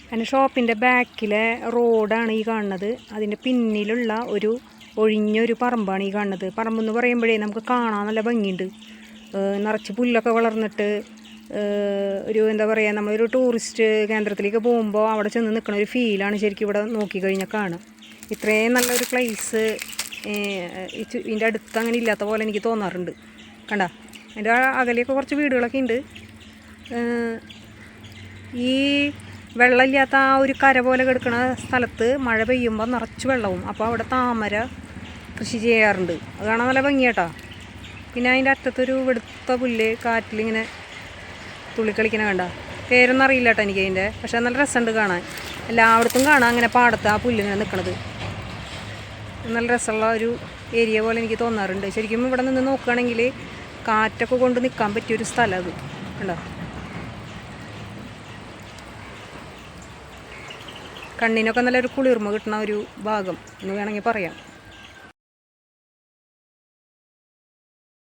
അതിൻ്റെ ഷോപ്പിൻ്റെ ബാക്കിലെ റോഡാണ് ഈ കാണുന്നത്. അതിൻ്റെ പിന്നിലുള്ള ഒരു ഒഴിഞ്ഞൊരു പറമ്പാണ് ഈ കാണുന്നത്. പറമ്പെന്ന് പറയുമ്പോഴേ നമുക്ക് കാണാൻ നല്ല ഭംഗിയുണ്ട്. നിറച്ച് പുല്ലൊക്കെ വളർന്നിട്ട് ഒരു എന്താ പറയുക, നമ്മളൊരു ടൂറിസ്റ്റ് കേന്ദ്രത്തിലേക്ക് പോകുമ്പോൾ അവിടെ ചെന്ന് നിൽക്കുന്ന ഒരു ഫീലാണ് ശരിക്കും ഇവിടെ നോക്കിക്കഴിഞ്ഞാൽ കാണുക. ഇത്രയും നല്ലൊരു പ്ലേസ് ഇതിൻ്റെ അടുത്ത് അങ്ങനെ ഇല്ലാത്ത പോലെ എനിക്ക് തോന്നാറുണ്ട്. കണ്ട, അതിൻ്റെ അകലെയൊക്കെ കുറച്ച് വീടുകളൊക്കെ ഉണ്ട്. ഈ വെള്ളമില്ലാത്ത ആ ഒരു കര പോലെ കിടക്കുന്ന സ്ഥലത്ത് മഴ പെയ്യുമ്പോൾ നിറച്ച് വെള്ളവും. അപ്പോൾ അവിടെ താമര കൃഷി ചെയ്യാറുണ്ട്. അത് കാണാൻ നല്ല ഭംഗിയാട്ടോ. പിന്നെ അതിൻ്റെ അറ്റത്തൊരു വെളുത്ത പുല്ല് കാറ്റിലിങ്ങനെ തുള്ളിക്കളിക്കണ കണ്ട. പേരൊന്നും അറിയില്ല കേട്ടോ എനിക്ക് അതിൻ്റെ, പക്ഷേ നല്ല രസമുണ്ട് കാണാൻ. എല്ലായിടത്തും കാണാം അങ്ങനെ പാടത്ത് ആ പുല്ലിങ്ങനെ നിൽക്കണത്. നല്ല രസമുള്ള ഒരു ഏരിയ പോലെ എനിക്ക് തോന്നാറുണ്ട്. ശരിക്കും ഇവിടെ നിന്ന് നോക്കുകയാണെങ്കിൽ കാറ്റൊക്കെ കൊണ്ട് നിൽക്കാൻ പറ്റിയൊരു സ്ഥലം അത് കണ്ടോ. കണ്ണിനൊക്കെ നല്ലൊരു കുളിർമ കിട്ടുന്ന ഒരു ഭാഗം എന്ന് വേണമെങ്കിൽ പറയാം.